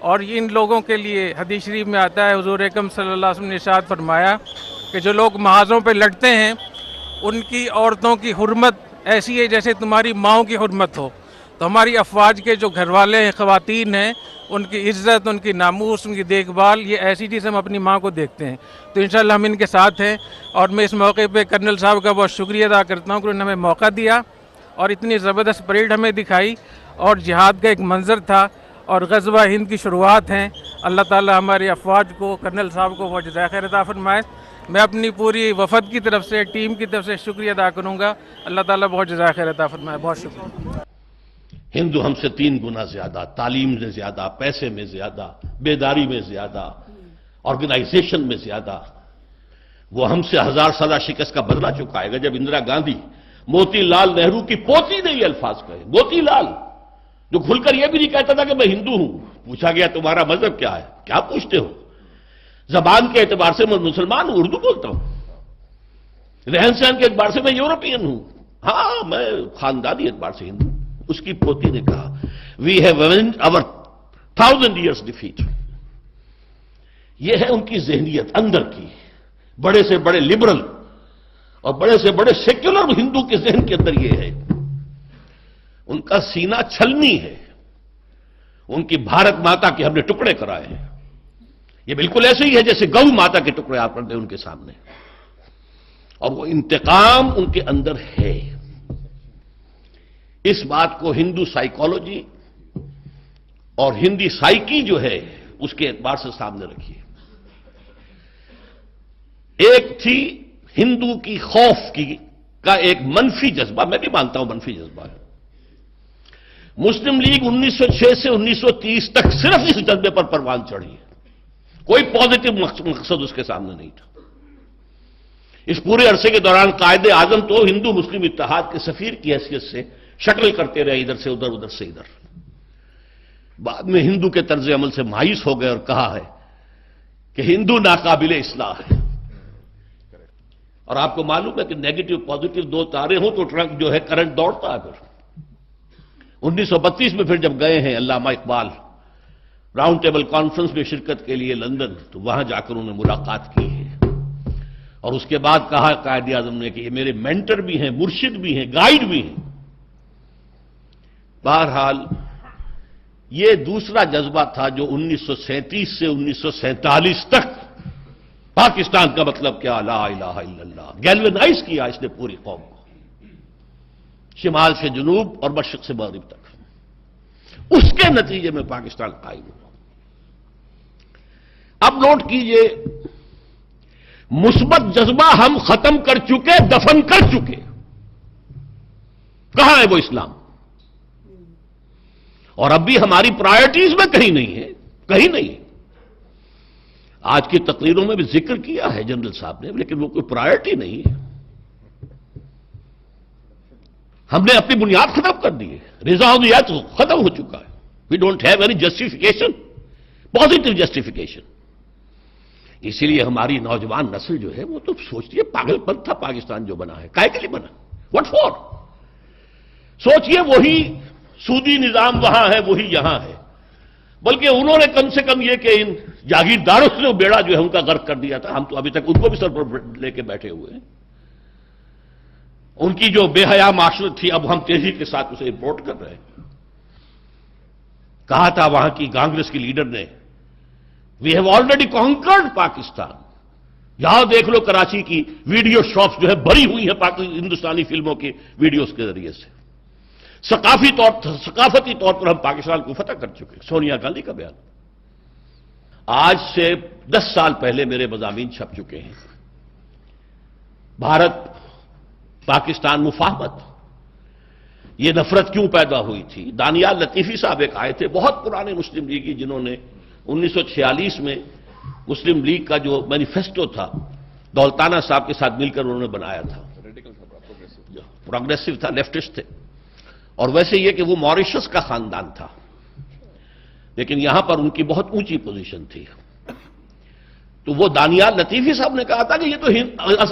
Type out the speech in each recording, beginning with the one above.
اور ان لوگوں کے لیے حدیث شریف میں آتا ہے، حضور اکرم صلی اللہ علیہ وسلم نے ارشاد فرمایا کہ جو لوگ محاذوں پہ لڑتے ہیں ان کی عورتوں کی حرمت ایسی ہے جیسے تمہاری ماؤں کی حرمت ہو. تو ہماری افواج کے جو گھر والے ہیں، خواتین ہیں، ان کی عزت، ان کی ناموس، ان کی دیکھ بھال، یہ ایسی چیز ہم اپنی ماں کو دیکھتے ہیں. تو انشاءاللہ ہم ان کے ساتھ ہیں، اور میں اس موقع پہ کرنل صاحب کا بہت شکریہ ادا کرتا ہوں کہ انہوں نے ہمیں موقع دیا اور اتنی زبردست پریڈ ہمیں دکھائی، اور جہاد کا ایک منظر تھا اور غزوہ ہند کی شروعات ہیں. اللہ تعالی ہماری افواج کو، کرنل صاحب کو بہت جزائے خیر عطا فرمائے. میں اپنی پوری وفد کی طرف سے، ٹیم کی طرف سے شکریہ ادا کروں گا. اللہ تعالیٰ بہت جزائے خیر عطا فرمائے. بہت شکریہ. ہندو ہم سے 3 گنا زیادہ، تعلیم میں زیادہ، پیسے میں زیادہ، بیداری میں زیادہ، آرگنائزیشن میں زیادہ. وہ ہم سے 1000 سالہ شکست کا بدلہ چکائے گا. جب اندرا گاندھی موتی لال نہرو کی پوتی نے یہ الفاظ کہے، موتی لال جو کھل کر یہ بھی نہیں کہتا تھا کہ میں ہندو ہوں، پوچھا گیا تمہارا مذہب کیا ہے، کیا پوچھتے ہو؟ زبان کے اعتبار سے میں مسلمان ہوں، اردو بولتا ہوں. رہن سہن کے اعتبار سے میں یورپین ہوں، ہاں میں خاندانی اعتبار سے ہندو. اس کی پوتی نے کہا we have avenged our 1000 years defeat. یہ ہے ان کی ذہنیت اندر کی. بڑے سے بڑے لبرل اور بڑے سے بڑے سیکولر ہندو کے ذہن کے اندر یہ ہے. ان کا سینہ چھلنی ہے. ان کی بھارت ماتا کے ہم نے ٹکڑے کرائے ہیں. یہ بالکل ایسے ہی ہے جیسے گو ماتا کے ٹکڑے آپ کرتے ہیں ان کے سامنے. اور وہ انتقام ان کے اندر ہے. اس بات کو ہندو سائیکالوجی اور ہندی سائیکی جو ہے اس کے اعتبار سے سامنے رکھیے. ایک تھی ہندو کی خوف کا ایک منفی جذبہ، میں بھی مانتا ہوں منفی جذبہ ہے. مسلم لیگ 1906 سے 1930 تک صرف اس جذبے پر پروان چڑھی ہے. کوئی پازیٹو مقصد اس کے سامنے نہیں تھا. اس پورے عرصے کے دوران قائد اعظم تو ہندو مسلم اتحاد کے سفیر کی حیثیت سے شکل کرتے رہے، ادھر سے ادھر، ادھر سے ادھر. بعد میں ہندو کے طرز عمل سے مایوس ہو گئے اور کہا ہے کہ ہندو ناقابل اصلاح ہے. اور آپ کو معلوم ہے کہ نیگیٹو پازیٹو 2 تارے ہوں تو ٹرک جو ہے کرنٹ دوڑتا ہے. پھر 1932 میں پھر جب گئے ہیں علامہ اقبال راؤنڈ ٹیبل کانفرنس میں شرکت کے لیے لندن، تو وہاں جا کر انہوں نے ملاقات کی ہے. اور اس کے بعد کہا قائد اعظم نے کہ یہ میرے مینٹر بھی ہیں، مرشد بھی ہیں، گائیڈ بھی ہیں. بہرحال یہ دوسرا جذبہ تھا جو 1937 سے 1947 تک پاکستان کا مطلب کیا، لا الہ الا اللہ، گیلونائز کیا اس نے پوری قوم کو، شمال سے جنوب اور مشرق سے مغرب تک. اس کے نتیجے میں پاکستان قائم ہوا. اب نوٹ کیجئے، مثبت جذبہ ہم ختم کر چکے، دفن کر چکے. کہاں ہے وہ اسلام؟ اور اب بھی ہماری پرائرٹیز میں کہیں نہیں ہے، کہیں نہیں ہے. آج کی تقریروں میں بھی ذکر کیا ہے جنرل صاحب نے، لیکن وہ کوئی پرائرٹی نہیں ہے. ہم نے اپنی بنیاد ختم کر دی ہے. رضا تو ختم ہو چکا ہے. We don't have any justification, positive justification. اسی لیے ہماری نوجوان نسل جو ہے وہ تو سوچتی ہے پاگل پن تھا پاکستان جو بنا ہے، کائے کے لیے بنا، واٹ فور؟ سوچئے وہی سودی نظام وہاں ہے، وہی یہاں ہے. بلکہ انہوں نے کم سے کم یہ کہ ان جاگیرداروں سے بیڑا جو ہے ان کا غرق کر دیا تھا. ہم تو ابھی تک ان کو بھی سر پر لے کے بیٹھے ہوئے ہیں. ان کی جو بے حیا معاشرت تھی اب ہم تیزی کے ساتھ اسے امپورٹ کر رہے ہیں. کہا تھا وہاں کی کانگریس کی لیڈر نے، we have already conquered Pakistan. یہاں دیکھ لو کراچی کی ویڈیو شاپس جو ہے بھری ہوئی ہیں ہندوستانی فلموں کی ویڈیوز کے ذریعے سے. ثقافتی طور پر ہم پاکستان کو فتح کر چکے. سونیا گاندھی کا بیان. آج سے 10 سال پہلے میرے مضامین چھپ چکے ہیں. بھارت پاکستان مفاہمت، یہ نفرت کیوں پیدا ہوئی تھی؟ دانیال لطیفی صاحب ایک آئے تھے، بہت پرانے مسلم لیگی، جنہوں نے 1946 میں مسلم لیگ کا جو مینیفیسٹو تھا دولتانہ صاحب کے ساتھ مل کر انہوں نے بنایا تھا. پروگریسو تھا، لیفٹسٹ تھے. اور ویسے یہ کہ وہ موریشس کا خاندان تھا، لیکن یہاں پر ان کی بہت اونچی پوزیشن تھی. تو وہ دانیال لطیفی صاحب نے کہا تھا کہ یہ تو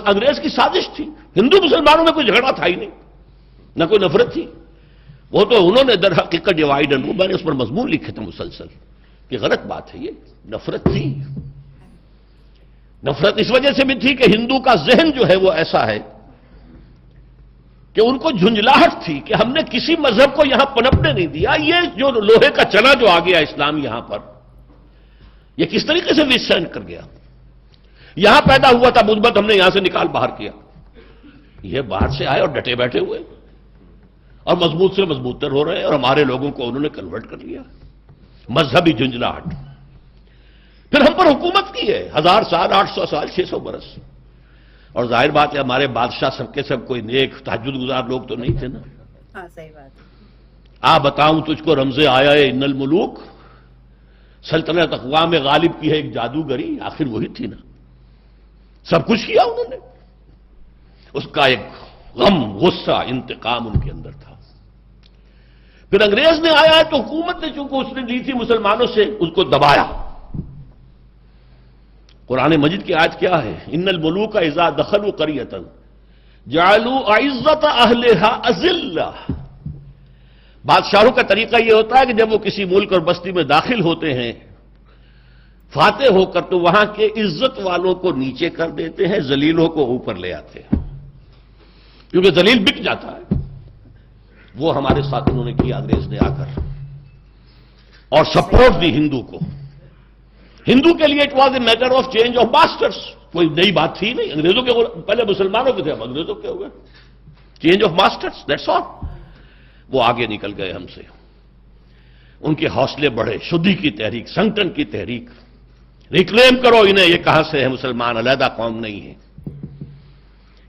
انگریز کی سازش تھی، ہندو مسلمانوں میں کوئی جھگڑا تھا ہی نہیں، نہ کوئی نفرت تھی. وہ تو انہوں نے در حقیقت ڈیوائڈ اینڈ رول، میں نے اس پر مضمون لکھے تھے مسلسل، کہ غلط بات ہے، یہ نفرت تھی. نفرت اس وجہ سے بھی تھی کہ ہندو کا ذہن جو ہے وہ ایسا ہے کہ ان کو جھنجھلاہٹ تھی کہ ہم نے کسی مذہب کو یہاں پنپنے نہیں دیا. یہ جو لوہے کا چنا جو آ گیا اسلام یہاں پر، یہ کس طریقے سے وسٹینڈ کر گیا؟ یہاں پیدا ہوا تھا مثبت، ہم نے یہاں سے نکال باہر کیا. یہ باہر سے آئے اور ڈٹے بیٹھے ہوئے اور مضبوط سے مضبوط تر ہو رہے ہیں، اور ہمارے لوگوں کو انہوں نے کنورٹ کر لیا. مذہبی جھنجھلاہٹ. پھر ہم پر حکومت کی ہے 1000 سال، 800 سال، 600 برس. اور ظاہر بات ہے ہمارے بادشاہ سب کے سب کوئی نیک تہجد گزار لوگ تو نہیں تھے نا. ہاں صحیح بات ہے. بتاؤں تجھ کو رمز آیا ہے ان الملوک، سلطنت اقوام غالب کی ہے ایک جادوگری. آخر وہی تھی نا، سب کچھ کیا انہوں نے. اس کا ایک غم، غصہ، انتقام ان کے اندر تھا. پھر انگریز نے آیا ہے تو حکومت نے چونکہ اس نے لی تھی مسلمانوں سے، اس کو دبایا. قرآن مجید کی آیت کیا ہے؟ ان الملوک اذا دخلوا قریۃ جعلوا اعزۃ اہلھا اذلہ. بادشاہوں کا طریقہ یہ ہوتا ہے کہ جب وہ کسی ملک اور بستی میں داخل ہوتے ہیں فاتح ہو کر، تو وہاں کے عزت والوں کو نیچے کر دیتے ہیں، ذلیلوں کو اوپر لے آتے ہیں، کیونکہ ذلیل بک جاتا ہے. وہ ہمارے ساتھ انہوں نے کیا انگریز نے آ کر، اور سپورٹ دی ہندو کو. ہندو کے لیے it was a matter of change of masters. کوئی نئی بات تھی نہیں. انگریزوں کے پہلے مسلمانوں کے تھے، اب انگریزوں کے ہو گئے. Change of masters, that's all. وہ آگے نکل گئے ہم سے، ان کے حوصلے بڑھے. شدی کی تحریک، سنگٹن کی تحریک، ریکلیم کرو انہیں، یہ کہاں سے ہے مسلمان، علیحدہ قوم نہیں ہے.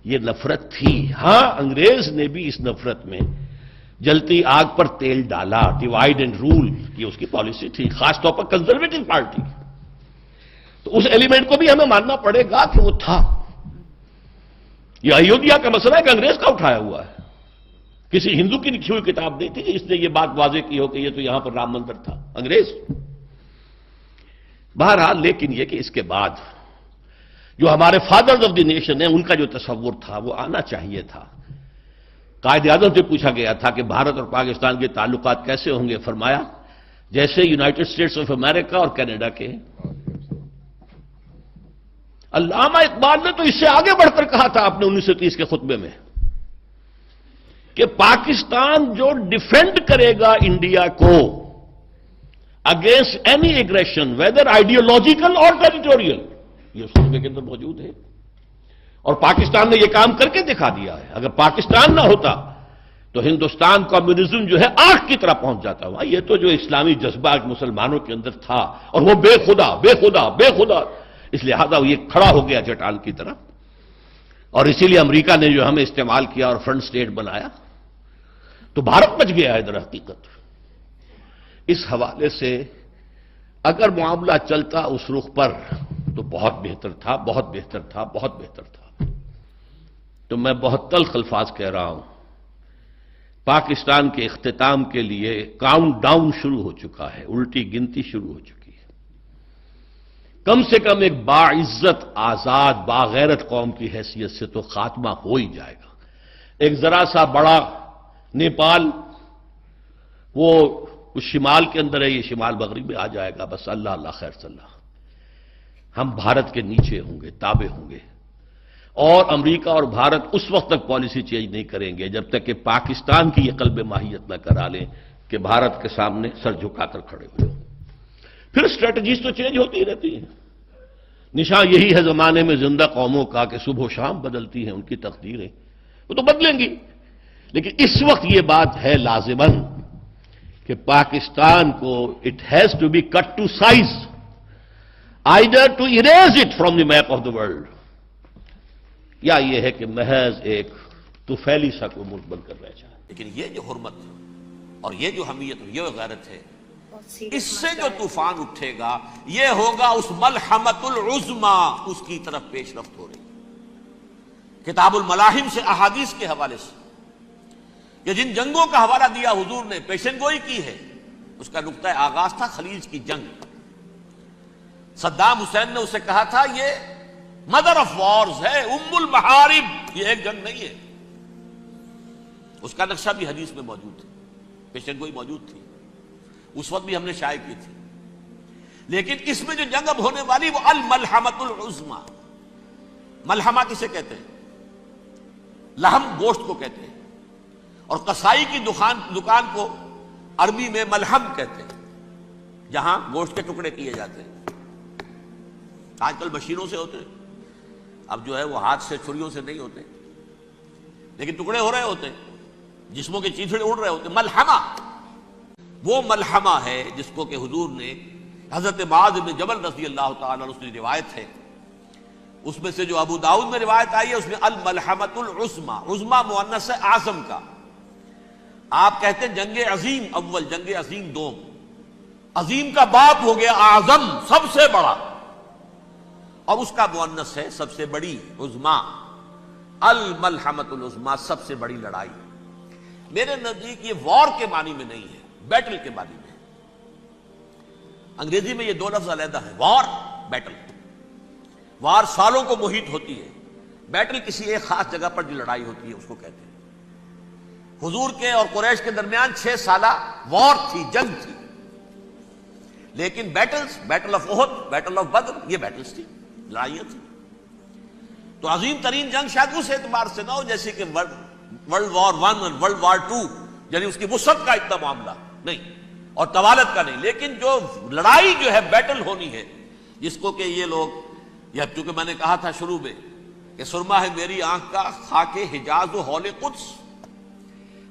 یہ نفرت تھی. ہاں انگریز نے بھی اس نفرت میں جلتی آگ پر تیل ڈالا. ڈیوائیڈ اینڈ رول کی اس کی پالیسی تھی، خاص طور پر کنزرویٹو پارٹی. تو اس ایلیمنٹ کو بھی ہمیں ماننا پڑے گا کہ وہ تھا. یہ ایودھیا کا مسئلہ ہے کہ انگریز کا اٹھایا ہوا ہے، کسی ہندو کی لکھی ہوئی کتاب نہیں تھی کہ اس نے یہ بات واضح کی ہو کہ یہ تو یہاں پر رام مندر تھا. انگریز. بہرحال لیکن یہ کہ اس کے بعد جو ہمارے فادرز آف دی نیشن ہیں، ان کا جو تصور تھا وہ آنا چاہیے تھا. قائد اعظم سے پوچھا گیا تھا کہ بھارت اور پاکستان کے تعلقات کیسے ہوں گے؟ فرمایا جیسے یونائٹڈ اسٹیٹس آف امریکہ اور کینیڈا کے. علامہ اقبال نے تو اس سے آگے بڑھ کر کہا تھا اپنے 1930 کے خطبے میں کہ پاکستان جو ڈیفینڈ کرے گا انڈیا کو against any aggression whether ideological اور ٹیریٹوریل، یہ اس خطبے کے اندر موجود ہے. اور پاکستان نے یہ کام کر کے دکھا دیا ہے. اگر پاکستان نہ ہوتا تو ہندوستان کمیونزم جو ہے آگ کی طرح پہنچ جاتا ہوا. یہ تو جو اسلامی جذبہ مسلمانوں کے اندر تھا، اور وہ بے خدا بے خدا بے خدا، اس لہذا یہ کھڑا ہو گیا چٹان کی طرح. اور اسی لیے امریکہ نے جو ہمیں استعمال کیا اور فرنٹ سٹیٹ بنایا، تو بھارت بچ گیا ہے در حقیقت. اس حوالے سے اگر معاملہ چلتا اس رخ پر تو بہت بہتر تھا، بہت بہتر تھا، بہت بہتر تھا. تو میں بہت تلخ الفاظ کہہ رہا ہوں، پاکستان کے اختتام کے لیے کاؤنٹ ڈاؤن شروع ہو چکا ہے، الٹی گنتی شروع ہو چکی ہے. کم سے کم ایک باعزت، آزاد، باغیرت قوم کی حیثیت سے تو خاتمہ ہو ہی جائے گا. ایک ذرا سا بڑا نیپال، وہ اس شمال کے اندر ہے، یہ شمال مغرب میں آ جائے گا. بس اللہ اللہ خیر صلی اللہ. ہم بھارت کے نیچے ہوں گے، تابع ہوں گے. اور امریکہ اور بھارت اس وقت تک پالیسی چینج نہیں کریں گے جب تک کہ پاکستان کی یہ قلب ماہیت نہ کرا لیں کہ بھارت کے سامنے سر جھکا کر کھڑے ہوئے. پھر اسٹریٹجیز تو چینج ہوتی رہتی ہیں. نشان یہی ہے زمانے میں زندہ قوموں کا کہ صبح و شام بدلتی ہیں ان کی تقدیریں. وہ تو بدلیں گی، لیکن اس وقت یہ بات ہے لازماً کہ پاکستان کو it has to be cut to size, either to erase it from the map of the world, یا یہ ہے کہ محض ایک طفیلی سا کوئی ملک بن کر رہ جائے. لیکن یہ جو حرمت اور یہ جو حمیت اور یہ غیرت ہے، اس سے جو طوفان اٹھے گا یہ ہوگا اس ملحمت العظما، اس کی طرف پیش رفت ہو رہی. کتاب الملاحم سے احادیث کے حوالے سے کہ جن جنگوں کا حوالہ دیا حضور نے، پیشن گوئی کی ہے، اس کا نقطہ آغاز تھا خلیج کی جنگ. صدام حسین نے اسے کہا تھا یہ مدر آف وارز ہے، ام المحارب، یہ ایک جنگ نہیں ہے. اس کا نقشہ بھی حدیث میں موجود ہے، پیشن گوئی موجود تھی. اس وقت بھی ہم نے شائع کی تھی. لیکن اس میں جو جنگ اب ہونے والی وہ الملحمۃ العظمی. ملحمہ کسے کہتے ہیں؟ لحم گوشت کو کہتے ہیں، اور قصائی کی دکان کو عربی میں ملحم کہتے ہیں، جہاں گوشت کے ٹکڑے کیے جاتے ہیں. آج کل مشینوں سے ہوتے ہیں، اب جو ہے وہ ہاتھ سے چھریوں سے نہیں ہوتے، لیکن ٹکڑے ہو رہے ہوتے ہیں، جسموں کے چیتھڑے اڑ رہے ہوتے ہیں. ملحمہ وہ ملحمہ ہے جس کو کہ حضور نے حضرت معاذ بن جبل رضی اللہ تعالیٰ عنہ کی روایت ہے، اس میں سے جو ابو داؤد میں روایت آئی ہے اس میں الملحمۃ العظمی، عظمی مؤنث ہے اعظم کا. آپ کہتے ہیں جنگ عظیم اول، جنگ عظیم دوم، عظیم کا باپ ہو گیا اعظم، سب سے بڑا، اور اس کا مؤنث ہے سب سے بڑی، عظمی. الملحمۃ العظمی سب سے بڑی لڑائی. میرے نزدیک یہ وار کے معنی میں نہیں ہے، بیٹل کے معنی میں. انگریزی میں یہ دو لفظ علیحدہ ہیں، وار، بیٹل. وار سالوں کو محیط ہوتی ہے، بیٹل کسی ایک خاص جگہ پر جو لڑائی ہوتی ہے اس کو کہتے ہیں. حضور کے اور قریش کے درمیان 6 سالہ وار تھی، جنگ تھی، لیکن battles, battle of Uhud, battle of Badr, یہ بیٹلز تھی، لڑائیاں تھیں. تو عظیم ترین جنگ شاید اس اعتبار سے نہ ہو جیسے کہ ورلڈ وار 1 اور ورلڈ وار 2، یعنی اس کی وسعت کا اتنا معاملہ نہیں اور طوالت کا نہیں، لیکن جو لڑائی جو ہے بیٹل ہونی ہے، جس کو کہ یہ لوگ، یا چونکہ میں نے کہا تھا شروع میں کہ سرما ہے میری آنکھ کا خاک حجاز و ہول قدس.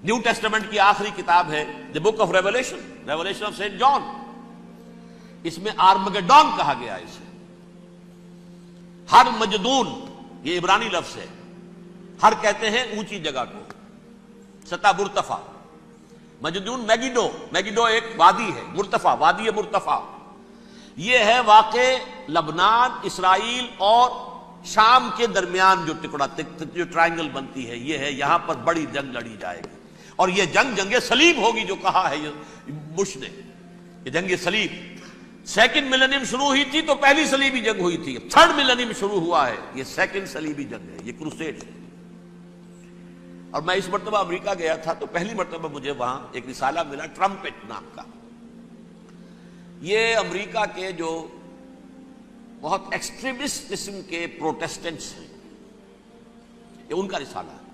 نیو ٹیسٹمنٹ کی آخری کتاب ہے the book of Revelation, Revelation of Saint John. اس میں آرمگڈون کہا گیا ہے اسے. ہر مجدون یہ عبرانی لفظ ہے، ہر کہتے ہیں اونچی جگہ کو، سطح مرتفع. مجدون میگیڈو، میگیڈو ایک وادی ہے، مرتفع، وادی مرتفع. یہ ہے واقع لبنان، اسرائیل اور شام کے درمیان جو ٹکڑا، جو ٹرائنگل بنتی ہے، یہ ہے، یہاں پر بڑی جنگ لڑی جائے گی. اور یہ جنگ صلیب ہوگی، جو کہا ہے یہ بش نے، یہ جنگ صلیب. سیکنڈ ملینیم شروع ہوئی تھی تو پہلی صلیبی جنگ ہوئی تھی، تھرڈ ملینیم شروع ہوا ہے، یہ سیکنڈ صلیبی جنگ ہے، یہ کروسیڈ ہے. اور میں اس مرتبہ امریکہ گیا تھا تو پہلی مرتبہ مجھے وہاں ایک رسالہ ملا ٹرمپٹ نام کا. یہ امریکہ کے جو بہت ایکسٹریمسٹ قسم کے پروٹیسٹنٹس ہیں، یہ ان کا رسالہ ہے،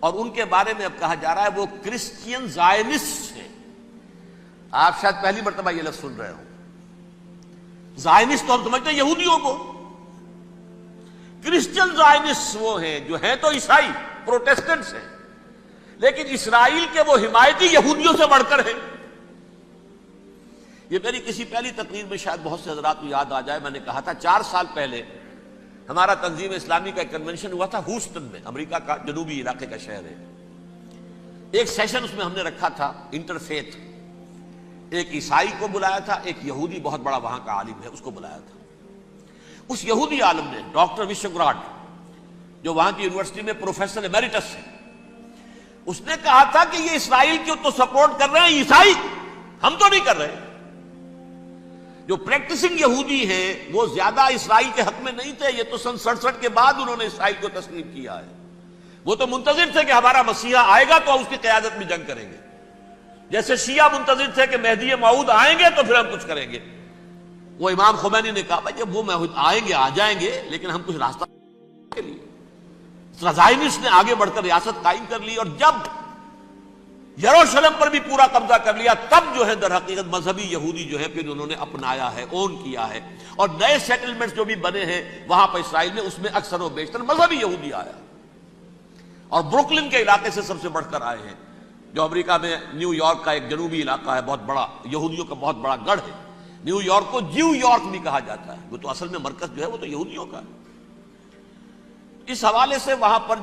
اور ان کے بارے میں اب کہا جا رہا ہے وہ کرسچین زائنسٹ ہیں. آپ شاید پہلی مرتبہ یہ لفظ سن رہے ہوں. زائنسٹ تو ہم سمجھتے ہیں یہودیوں کو، کرسچین زائنسٹ وہ ہیں جو ہیں تو عیسائی پروٹیسٹنٹس ہیں، لیکن اسرائیل کے وہ حمایتی یہودیوں سے بڑھ کر ہیں. یہ میری کسی پہلی تقریر میں شاید بہت سے حضرات کو یاد آ جائے، میں نے کہا تھا 4 سال پہلے ہمارا تنظیم اسلامی کا ایک کنونشن ہوا تھا ہوسٹن میں، امریکہ کا جنوبی علاقے کا شہر ہے. ایک سیشن اس میں ہم نے رکھا تھا انٹرفیتھ. ایک عیسائی کو بلایا تھا، ایک یہودی بہت بڑا وہاں کا عالم ہے اس کو بلایا تھا. اس یہودی عالم نے، ڈاکٹر وشوگراڈ، جو وہاں کی یونیورسٹی میں پروفیسر ایمیریٹس ہے، اس نے کہا تھا کہ یہ اسرائیل کو تو سپورٹ کر رہے ہیں عیسائی، ہم تو نہیں کر رہے. جو پریکٹسنگ یہودی ہیں وہ زیادہ اسرائیل کے حق میں نہیں تھے، یہ تو سن 67 کے بعد انہوں نے اسرائیل کو تسلیم کیا ہے. وہ تو منتظر تھے کہ ہمارا مسیحا آئے گا تو اس کی قیادت میں جنگ کریں گے، جیسے شیعہ منتظر تھے کہ مہدی موعود آئیں گے تو پھر ہم کچھ کریں گے. وہ امام خمینی نے کہا بھائی جب وہ آئیں گے آ جائیں گے، لیکن ہم کچھ راستہ کے لیے. زائنسٹ نے آگے بڑھ کر ریاست قائم کر لی، اور جب یروشلم پر بھی پورا قبضہ کر لیا، تب جو ہے در حقیقت مذہبی یہودی جو ہے پھر انہوں نے اپنایا ہے، اون کیا ہے، اور نئے سیٹلمنٹس جو بھی بنے ہیں وہاں پر اسرائیل میں، اس میں اکثر و بیشتر مذہبی یہودی آیا، اور بروکلن کے علاقے سے سب سے بڑھ کر آئے ہیں، جو امریکہ میں نیو یارک کا ایک جنوبی علاقہ ہے، بہت بڑا یہودیوں کا بہت بڑا گڑھ ہے. نیو یارک کو جیو یارک بھی کہا جاتا ہے، وہ تو اصل میں مرکز جو ہے وہ تو یہودیوں کا ہے. اس حوالے سے وہاں پر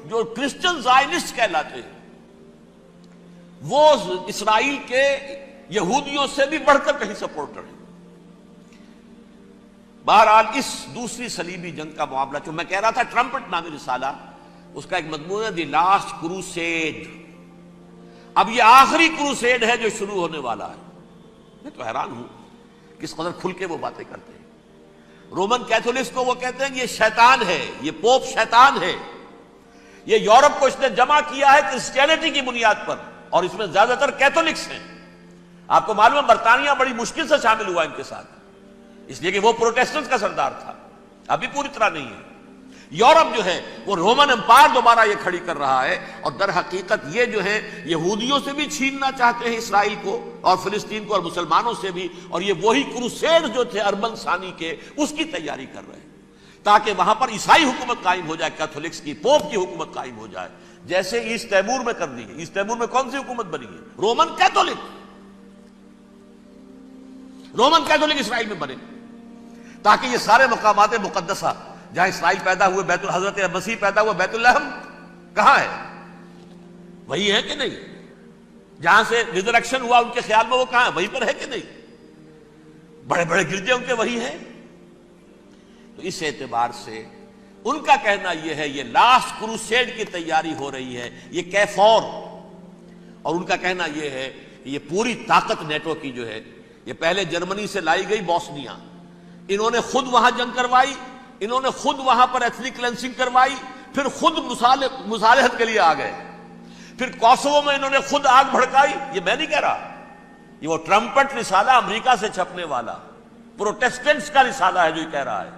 جو کرسچن زائنسٹ کہلاتے ہیں وہ اسرائیل کے یہودیوں سے بھی بڑھ کر کہیں سپورٹر ہیں. بہرحال اس دوسری صلیبی جنگ کا معاملہ جو میں کہہ رہا تھا، ٹرمپٹ نامی رسالہ، اس کا ایک مضمون ہے دی لاسٹ کروسیڈ. اب یہ آخری کروسیڈ ہے جو شروع ہونے والا ہے. میں تو حیران ہوں کس قدر کھل کے وہ باتیں کرتے ہیں. رومن کیتھولکس کو وہ کہتے ہیں کہ یہ شیطان ہے، یہ پوپ شیطان ہے، یہ یورپ کو اس نے جمع کیا ہے کرسچینٹی کی بنیاد پر، اور اس میں زیادہ تر کیتھولکس ہیں، آپ کو معلوم ہے برطانیہ بڑی مشکل سے شامل ہوا ان کے ساتھ، اس لیے کہ وہ پروٹیسٹنٹ کا سردار تھا، ابھی پوری طرح نہیں ہے۔ یورپ جو ہے وہ رومن امپائر دوبارہ یہ کھڑی کر رہا ہے، اور در حقیقت یہ جو ہے یہودیوں سے بھی چھیننا چاہتے ہیں اسرائیل کو اور فلسطین کو، اور مسلمانوں سے بھی، اور یہ وہی کروسیڈ جو تھے اربن ثانی کے، اس کی تیاری کر رہے ہیں تاکہ وہاں پر عیسائی حکومت قائم ہو جائے، کیتھولکس کی، پوپ کی حکومت قائم ہو جائے، جیسے ایسٹ تیمور میں کر دی ہے۔ ایسٹ تیمور میں کون سی حکومت بنی ہے؟ رومن کیتھولک، رومن کیتھولک اسرائیل میں بنے، تاکہ یہ سارے مقامات مقدسہ جہاں اسرائیل پیدا ہوئے، بیت حضرت مسیح پیدا ہوا، بیت الحم کہاں ہے؟ وہی ہے کہ نہیں؟ جہاں سے ریزریکشن ہوا ان کے خیال میں وہ کہاں ہے؟ وہیں پر ہے کہ نہیں؟ بڑے بڑے گرجے ان کے وہی ہیں۔ تو اس اعتبار سے ان کا کہنا یہ ہے یہ لاسٹ کروسیڈ کی تیاری ہو رہی ہے، یہ کیفور، اور ان کا کہنا یہ ہے کہ یہ پوری طاقت نیٹو کی جو ہے، یہ پہلے جرمنی سے لائی گئی بوسنیا، انہوں نے خود وہاں جنگ کروائی، انہوں نے خود وہاں پر ایتھنک کلینسنگ کروائی، پھر خود مصالحت کے لیے آ گئے، پھر کوسوو میں انہوں نے خود آگ بھڑکائی۔ یہ میں نہیں کہہ رہا، یہ وہ ٹرمپٹ رسالہ امریکہ سے چھپنے والا پروٹیسٹنٹس کا رسالہ ہے جو یہ کہہ رہا ہے۔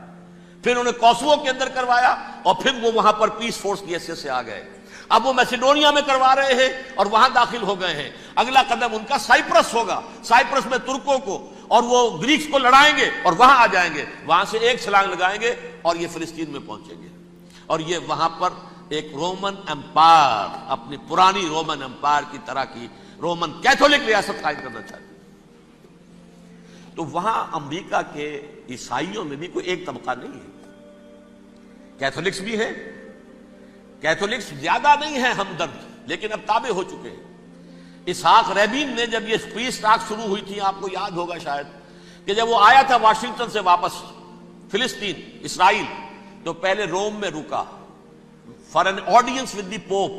پھر انہوں نے کوسوو کے اندر کروایا، اور پھر وہ وہاں پر پیس فورس کی حیثیت سے آ گئے۔ اب وہ میسیڈونیا میں کروا رہے ہیں اور وہاں داخل ہو گئے ہیں۔ اگلا قدم ان کا سائپرس ہوگا، سائپرس میں ترکوں کو اور وہ گریکس کو لڑائیں گے اور وہاں آ جائیں گے، وہاں سے ایک چھلانگ لگائیں گے اور یہ فلسطین میں پہنچیں گے، اور یہ وہاں پر ایک رومن امپائر، اپنی پرانی رومن امپائر کی طرح کی رومن کیتھولک ریاست قائم کرنا چاہتے ہیں۔ تو وہاں امریکہ کے عیسائیوں میں بھی کوئی ایک طبقہ نہیں ہے، کیتھولکس بھی ہے، کیتھولکس زیادہ نہیں ہے ہمدرد، لیکن اب تابع ہو چکے ہیں۔ اسحاق ریبین نے جب یہ پیس ٹاک شروع ہوئی تھی، آپ کو یاد ہوگا شاید، کہ جب وہ آیا تھا واشنگٹن سے واپس فلسطین، اسرائیل، تو پہلے روم میں رکا for an audience with the Pope,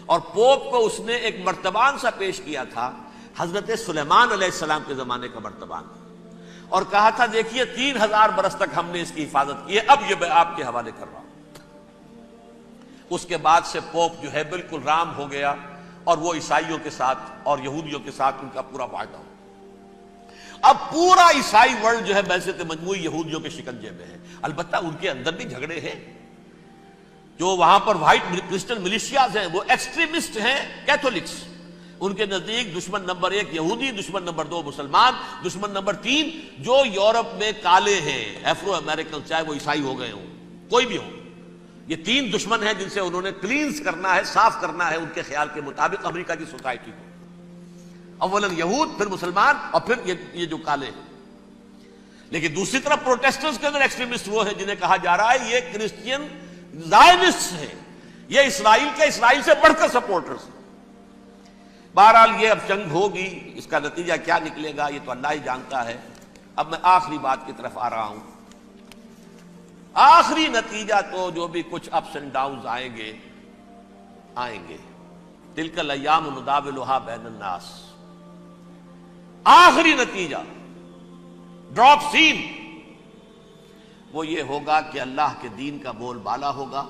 اور پوپ کو اس نے ایک مرتبان سا پیش کیا تھا، حضرت سلیمان علیہ السلام کے زمانے کا مرتبان، اور کہا تھا دیکھیے 3000 برس تک ہم نے اس کی حفاظت کی ہے، اب یہ میں آپ کے حوالے کر رہا ہوں۔ اس کے بعد سے پوپ جو ہے بالکل رام ہو گیا، اور وہ عیسائیوں کے ساتھ اور یہودیوں کے ساتھ ان کا پورا معاہدہ ہو۔ اب پورا عیسائی ورلڈ جو ہے بعثت مجموعی یہودیوں کے شکنجے میں ہے۔ البتہ ان کے اندر بھی جھگڑے ہیں، جو وہاں پر وائٹ کرسچن ملیشیاز ہیں وہ ایکسٹریمسٹ ہیں کیتھولکس، ان کے نزدیک دشمن نمبر 1 یہودی، دشمن نمبر 2 مسلمان، دشمن نمبر 3 جو یورپ میں کالے ہیں، ایفرو امریکن، چاہے وہ عیسائی ہو گئے ہوں، کوئی بھی ہو، یہ 3 دشمن ہیں جن سے انہوں نے کلینز کرنا ہے، صاف کرنا ہے ان کے خیال کے مطابق امریکہ کی سوسائٹی کو، اولاً یہود، پھر مسلمان، اور پھر یہ جو کالے ہیں۔ لیکن دوسری طرف پروٹیسٹنٹس کے اندر ایکسٹریمسٹ وہ ہیں جنہیں کہا جا رہا ہے یہ کرسچین زائنسٹ ہیں، یہ اسرائیل کے، اسرائیل سے بڑھ کر سپورٹرز ہیں۔ بہرحال یہ اب جنگ ہوگی، اس کا نتیجہ کیا نکلے گا یہ تو اللہ ہی جانتا ہے۔ اب میں آخری بات کی طرف آ رہا ہوں۔ آخری نتیجہ تو جو بھی کچھ اپس اینڈ ڈاؤنز آئیں گے، تلک الایام نداولھا بین الناس، آخری نتیجہ ڈراپ سین وہ یہ ہوگا کہ اللہ کے دین کا بول بالا ہوگا،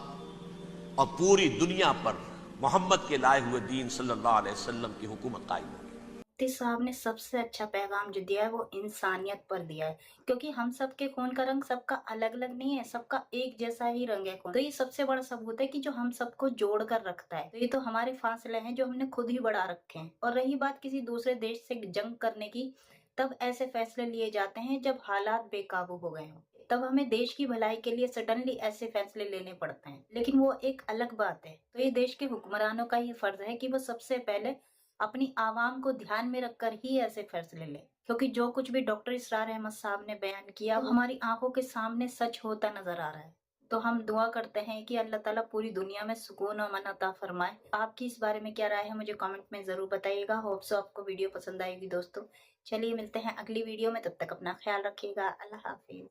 اور پوری دنیا پر محمد کے لائے ہوئے دین صلی اللہ علیہ وسلم کی حکومت قائم ہوگی۔ مفتی صاحب نے سب سے اچھا پیغام جو دیا ہے وہ انسانیت پر دیا ہے، کیونکہ ہم سب کے خون کا رنگ سب کا الگ الگ نہیں ہے، سب کا ایک جیسا ہی رنگ ہے خون۔ تو یہ سب سے بڑا ثبوت ہے کہ جو ہم سب کو جوڑ کر رکھتا ہے۔ تو یہ تو ہمارے فاصلے ہیں جو ہم نے خود ہی بڑھا رکھے ہیں۔ اور رہی بات کسی دوسرے دیش سے جنگ کرنے کی، تب ایسے فیصلے لیے جاتے ہیں جب حالات بے قابو ہو گئے ہوں، تب ہمیں دیش کی بھلائی کے لیے سڈنلی ایسے فیصلے لینے پڑتے ہیں، لیکن وہ ایک الگ بات ہے۔ تو یہ دیش کے حکمرانوں کا یہ فرض ہے کہ وہ سب سے پہلے اپنی عوام کو دھیان میں رکھ کر ہی ایسے فیصلے لیں، کیونکہ جو کچھ بھی ڈاکٹر اسرار احمد صاحب نے بیان کیا وہ ہماری آنکھوں کے سامنے سچ ہوتا نظر آ رہا ہے۔ تو ہم دعا کرتے ہیں کہ اللہ تعالیٰ پوری دنیا میں سکون و امن عطا فرمائے۔ آپ کی اس بارے میں کیا رائے ہے مجھے کامنٹ میں ضرور بتائیے گا۔ ہوپ سو آپ کو ویڈیو پسند آئے گی دوستو۔ چلیے ملتے ہیں اگلی ویڈیو میں، تب تک اپنا خیال رکھیے گا۔ اللہ حافظ۔